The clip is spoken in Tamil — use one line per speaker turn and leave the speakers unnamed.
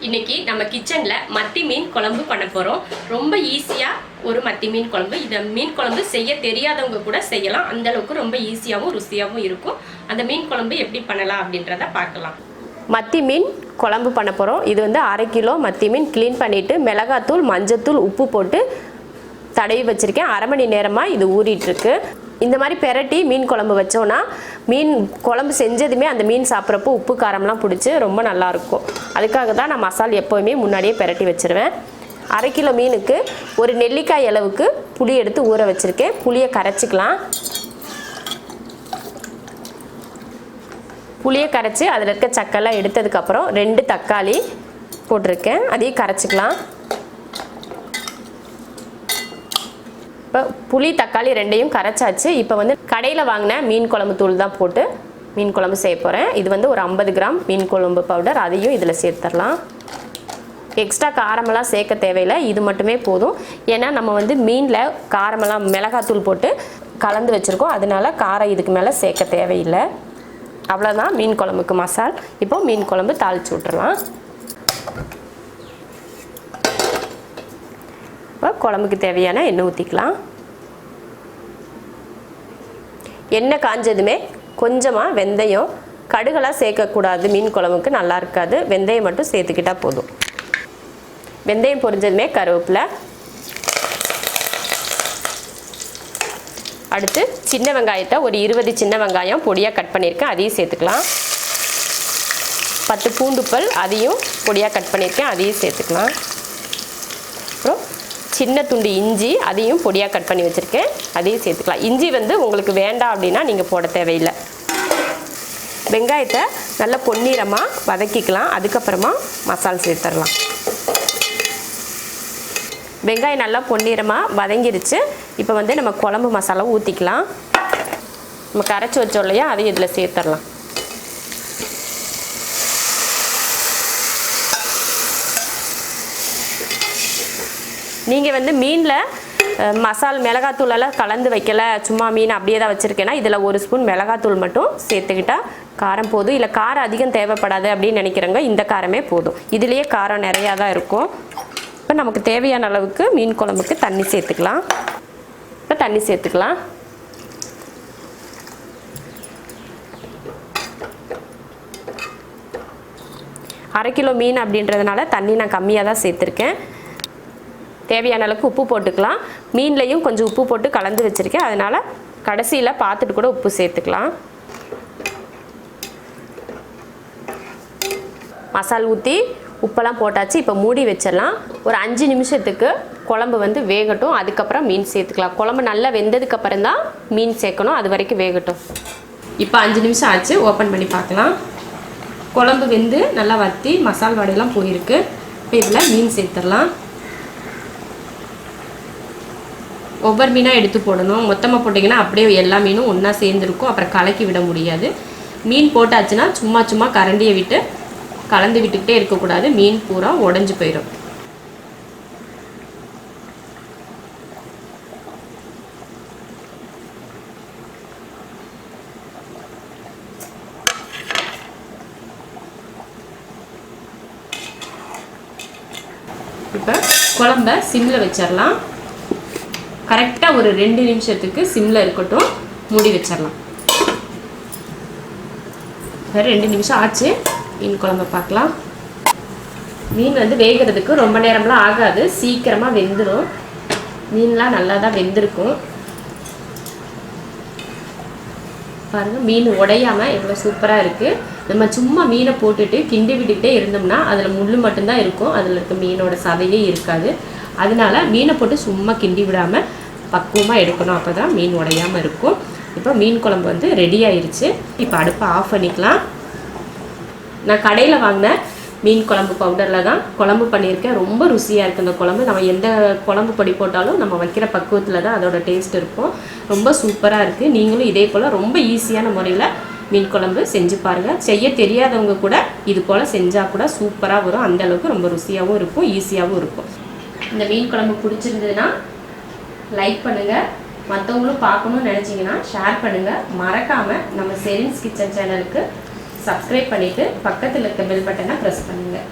இன்னைக்கு நம்ம கிச்சன்ல மத்தி மீன் குழம்பு பண்ண போறோம். ரொம்ப ஈஸியா ஒரு மத்தி மீன் குழம்பு. இந்த மீன் குழம்பு செய்ய தெரியாதவங்க கூட செய்யலாம். அந்த அளவுக்கு ரொம்ப ஈஸியாவும் ருசியாவும் இருக்கும். அந்த மீன் குழம்பு எப்படி பண்ணலாம் அப்படின்றத பார்க்கலாம். மத்தி மீன் குழம்பு பண்ண போறோம். இது வந்து 1/2 கிலோ மத்தி மீன் க்ளீன் பண்ணிட்டு மிளகாத்தூள், மஞ்சத்தூள், உப்பு போட்டு தடவி வச்சிருக்கேன். 1/2 மணி நேரமா இது ஊறிட்டு இருக்கு. இந்த மாதிரி பெரட்டி மீன் குழம்பு வச்சோன்னா மீன் குழம்பு செஞ்சதுமே அந்த மீன் சாப்பிட்றப்போ உப்பு காரம்லாம் பிடிச்சி ரொம்ப நல்லாயிருக்கும். அதுக்காக தான் நான் மசாலா எப்போவுமே முன்னாடியே பெரட்டி வச்சுருவேன். 1/2 கிலோ மீனுக்கு ஒரு நெல்லிக்காய் அளவுக்கு புளி எடுத்து ஊற வச்சுருக்கேன். புளியை கரைச்சிக்கலாம். புளியை கரைச்சி அதில் இருக்க சக்கெல்லாம் எடுத்ததுக்கப்புறம் 2 தக்காளி போட்டிருக்கேன். அதையும் கரைச்சிக்கலாம். இப்போ புளி தக்காளி 2ஐயும் கரைச்சாச்சு. இப்போ வந்து கடையில் வாங்கின மீன் குழம்பு தூள் தான் போட்டு மீன் குழம்பு செய்ய போகிறேன். இது வந்து ஒரு 50 கிராம் மீன் குழம்பு பவுடர், அதையும் இதில் சேர்த்துடலாம். எக்ஸ்ட்ரா காரமெல்லாம் சேர்க்க தேவையில்லை, இது மட்டுமே போதும். ஏன்னா நம்ம வந்து மீனில் காரமெல்லாம் மிளகாத்தூள் போட்டு கலந்து வச்சுருக்கோம். அதனால காரம் இதுக்கு மேலே சேர்க்க தேவையில்லை. அவ்வளோதான் மீன் குழம்புக்கு மசால். இப்போ மீன் குழம்பு தாளித்து விட்டுறலாம். இப்போ குழம்புக்கு தேவையான எண்ணெய் ஊற்றிக்கலாம். எண்ணெய் காஞ்சதுமே கொஞ்சமாக வெந்தயம், கடுகெல்லாம் சேர்க்கக்கூடாது, மீன் குழம்புக்கு நல்லா இருக்காது. வெந்தயம் மட்டும் சேர்த்துக்கிட்டால் போதும். வெந்தயம் பொரிஞ்சதுமே கருவேப்பிலை, அடுத்து சின்ன வெங்காயத்தை ஒரு 20 சின்ன வெங்காயம் பொடியாக கட் பண்ணியிருக்கேன், அதையும் சேர்த்துக்கலாம். 10 பூண்டு பல், அதையும் பொடியாக கட் பண்ணியிருக்கேன், அதையும் சேர்த்துக்கலாம். அப்புறம் சின்ன துண்டு இஞ்சி, அதையும் பொடியாக கட் பண்ணி வச்சுருக்கேன், அதையும் சேர்த்துக்கலாம். இஞ்சி வந்து உங்களுக்கு வேண்டாம் அப்படின்னா நீங்கள் போட தேவையில்லை. வெங்காயத்தை நல்லா பொன்னிறமாக வதக்கிக்கலாம். அதுக்கப்புறமா மசாலா சேர்த்துடலாம். வெங்காயம் நல்லா பொன்னிறமாக வதங்கிருச்சு. இப்போ வந்து நம்ம குழம்பு மசாலா ஊற்றிக்கலாம். நம்ம கரைச்சி வச்சோம் இல்லையா, அதையும் இதில் சேர்த்துடலாம். நீங்கள் வந்து மீனில் மசாலா மிளகாத்தூளெல்லாம் கலந்து வைக்கலை, சும்மா மீன் அப்படியே தான் வச்சுருக்கேன்னா இதில் 1 ஸ்பூன் மிளகாத்தூள் மட்டும் சேர்த்துக்கிட்டால் காரம் போதும். இல்லை காரம் அதிகம் தேவைப்படாது அப்படின்னு நினைக்கிறவங்க இந்த காரமே போதும். இதுலேயே காரம் நிறையா தான் இருக்கும். இப்போ நமக்கு தேவையான அளவுக்கு மீன் குழம்புக்கு தண்ணி சேர்த்துக்கலாம். இப்போ தண்ணி சேர்த்துக்கலாம். அரை கிலோ மீன் அப்படின்றதுனால தண்ணி நான் கம்மியாக தான் சேர்த்துருக்கேன். தேவையான அளவுக்கு உப்பு போட்டுக்கலாம். மீன்லையும் கொஞ்சம் உப்பு போட்டு கலந்து வச்சுருக்கேன், அதனால் கடைசியில் பார்த்துட்டு கூட உப்பு சேர்த்துக்கலாம். மசாலா ஊற்றி உப்பெல்லாம் போட்டாச்சு. இப்போ மூடி வச்சிடலாம். ஒரு 5 நிமிஷத்துக்கு குழம்பு வந்து வேகட்டும். அதுக்கப்புறம் மீன் சேர்த்துக்கலாம். குழம்பு நல்லா வெந்ததுக்கப்புறம் தான் மீன் சேர்க்கணும், அது வரைக்கும் வேகட்டும். இப்போ 5 நிமிஷம் ஆச்சு, ஓப்பன் பண்ணி பார்க்கலாம். குழம்பு வெந்து நல்லா வற்றி மசாலா வடையெல்லாம் போயிருக்கு. இப்போ இதில் மீன் சேர்த்துடலாம். ஒவ்வொரு மீனாக எடுத்து போடணும். மொத்தமாக போட்டிங்கன்னா அப்படியே எல்லா மீனும் ஒன்றா சேர்ந்துருக்கும், அப்புறம் கலக்கி விட முடியாது. மீன் போட்டாச்சுன்னா சும்மா சும்மா கரண்டியை விட்டு கலந்து விட்டுக்கிட்டே இருக்கக்கூடாது, மீன் பூரா உடஞ்சி போயிடும். இப்போ குழம்ப சிம்மில் வச்சிடலாம். கரெக்டாக ஒரு 2 நிமிஷத்துக்கு சிம்மில் இருக்கட்டும், மூடி வச்சிடலாம். இப்போ 2 நிமிஷம் ஆச்சு. மீன் குழம்பு பார்க்கலாம். மீன் வந்து வேகிறதுக்கு ரொம்ப நேரம்லாம் ஆகாது, சீக்கிரமாக வெந்துடும். மீன்லாம் நல்லா தான் வெந்திருக்கும். பாருங்கள், மீன் உடையாமல் எவ்வளோ சூப்பராக இருக்குது. நம்ம சும்மா மீனை போட்டுட்டு கிண்டி விட்டுக்கிட்டே இருந்தோம்னா அதில் முள் மட்டும்தான் இருக்கும், அதில் இருக்க மீனோட சதையே இருக்காது. அதனால மீனை போட்டு சும்மா கிண்டி விடாமல் பக்குவமாக எடுக்கணும், அப்போ தான் மீன் உடையாமல் இருக்கும். இப்போ மீன் குழம்பு வந்து ரெடி ஆயிடுச்சு. இப்போ அடுப்பை ஆஃப் பண்ணிக்கலாம். நான் கடையில் வாங்கின மீன் குழம்பு பவுடரில் தான் குழம்பு பண்ணியிருக்கேன். ரொம்ப ருசியாக இருக்குது இந்த குழம்பு. நம்ம எந்த குழம்பு பொடி போட்டாலும் நம்ம வைக்கிற பக்குவத்தில் தான் அதோட டேஸ்ட் இருக்கும். ரொம்ப சூப்பராக இருக்குது. நீங்களும் இதே போல் ரொம்ப ஈஸியான முறையில் மீன் குழம்பு செஞ்சு பாருங்கள். செய்ய தெரியாதவங்க கூட இது போல் செஞ்சால் கூட சூப்பராக வரும். அந்தளவுக்கு ரொம்ப ருசியாகவும் இருக்கும், ஈஸியாகவும் இருக்கும். இந்த மீன் குழம்பு பிடிச்சிருந்ததுன்னா லைக் பண்ணுங்கள். மற்றவங்களும் பார்க்கணும்னு நினச்சிங்கன்னா ஷேர் பண்ணுங்கள். மறக்காமல் நம்ம ஷெரின்ஸ் கிச்சன் சேனலுக்கு சப்ஸ்கிரைப் பண்ணிவிட்டு பக்கத்தில் இருக்க பெல் பட்டனை ப்ரெஸ் பண்ணுங்கள்.